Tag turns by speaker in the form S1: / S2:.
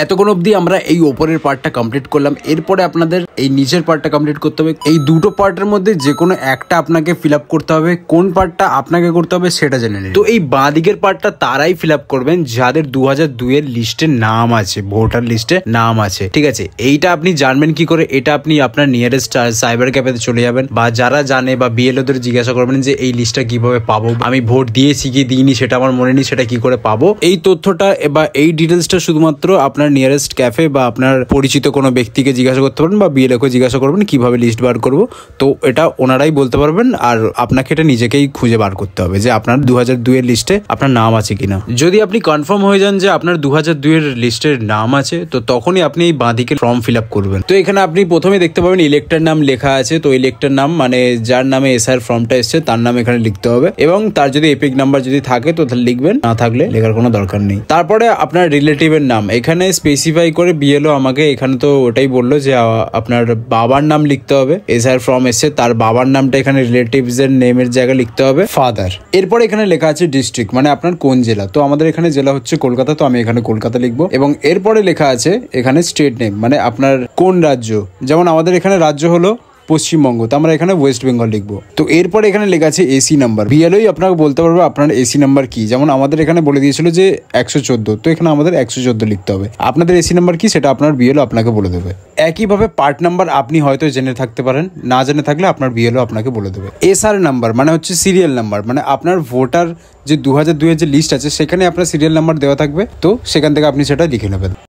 S1: এতক্ষণ অবধি আমরা এই ওপরের পার্টটা কমপ্লিট করলাম। এরপরে আপনাদের এই নিচের পার্টটা কমপ্লিট করতে হবে। এই দুটো পার্টের মধ্যে যে কোনো একটা আপনাকে ফিল আপ করতে হবে। কোন পার্টটা আপনাকে করতে হবে সেটা জেনে নিন। তো এই বাঁ দিকের পার্টটা তারাই ফিল আপ করবেন যাদের 2002 এর লিস্টে নাম আছে, ভোটার লিস্টে নাম আছে, ঠিক আছে। এইটা আপনি জানবেন কি করে? এটা আপনি আপনার নিয়ারেস্ট সাইবার ক্যাফেতে চলে যাবেন, বা যারা জানে বা বিএলওদের জিজ্ঞাসা করবেন যে এই লিস্টটা কিভাবে পাবো, আমি ভোট দিয়েছি কি দিইনি সেটা আমার মনে নেই, সেটা কি করে পাবো। এই তথ্যটা বা এই ডিটেলসটা শুধুমাত্র আপনার নিয়ারেস্ট ক্যাফে বা আপনার পরিচিত কোনো ব্যক্তিকে জিজ্ঞাসা করতে পারেন, বা বিএলওকে জিজ্ঞাসা করবেন কিভাবে লিস্ট বার করবো। তো এটা ওনারাই বলতে পারবেন, আর আপনাকে এটা নিজেকেই খুঁজে বার করতে হবে যে আপনার 2002 এর লিস্টে আপনার নাম আছে কিনা। যদি আপনি কনফার্ম হয়ে যান যে আপনার 2002 এর লিস্টের নাম আছে, তো তখনই আপনি এই বাঁদিকে ফর্ম ফিল আপ করবেন। তো এখানে আপনি প্রথমে দেখতে পাবেন ইলেক্টর নাম লেখা আছে। তো ইলেক্টর নাম মানে যার নামে এসআইআর ফর্মটা এসছে তার নাম এখানে লিখতে হবে, এবং তার যদি এপিক নাম্বার যদি থাকে তো লিখবেন, না থাকলে লেখার কোনো দরকার নেই। তারপরে আপনার রিলেটিভের নাম এখানে স্পেসিফাই করে বিএলও আমাকে এখানে তো ওটাই বললো যে আপনার বাবার নাম লিখতে হবে। এসআইআর ফর্ম এসছে, তার বাবার নামটা এখানে রিলেটিভস এর নেমের জায়গায় লিখতে হবে ফাদার। এরপর এখানে লেখা আছে ডিস্ট্রিক্ট, মানে আপনার কোন জেলা। তো আমাদের এখানে জেলা হচ্ছে কলকাতা, তো আমি এখানে কলকাতা লিখবো। এবং এরপরে লেখা আছে এখানে স্টেট নেম, মানে আপনার কোন রাজ্য। যেমন আমাদের এখানে রাজ্য হলো পশ্চিমবঙ্গ, তো আমরা এখানে ওয়েস্ট বেঙ্গল লিখবো। তো এরপরে এখানে লেখা আছে এসি নাম্বার। বিএলওই আপনাকে বলতে পারবে আপনার এসি নাম্বার কি। যেমন আমাদের এখানে বলে দিয়েছিল যে 114, তো এখানে আমাদের 114 লিখতে হবে। আপনাদের এসি নাম্বার কি সেটা আপনার বিএলও আপনাকে বলে দেবে। একইভাবে পার্ট নাম্বার আপনি হয়তো জেনে থাকতে পারেন, না জেনে থাকলে আপনার বিএলও আপনাকে বলে দেবে। এসআর নাম্বার মানে হচ্ছে সিরিয়াল নাম্বার, মানে আপনার ভোটার যে 2002 এর যে লিস্ট আছে সেখানে আপনার সিরিয়াল নাম্বার দেওয়া থাকবে, তো সেখান থেকে আপনি সেটা লিখে নেবেন।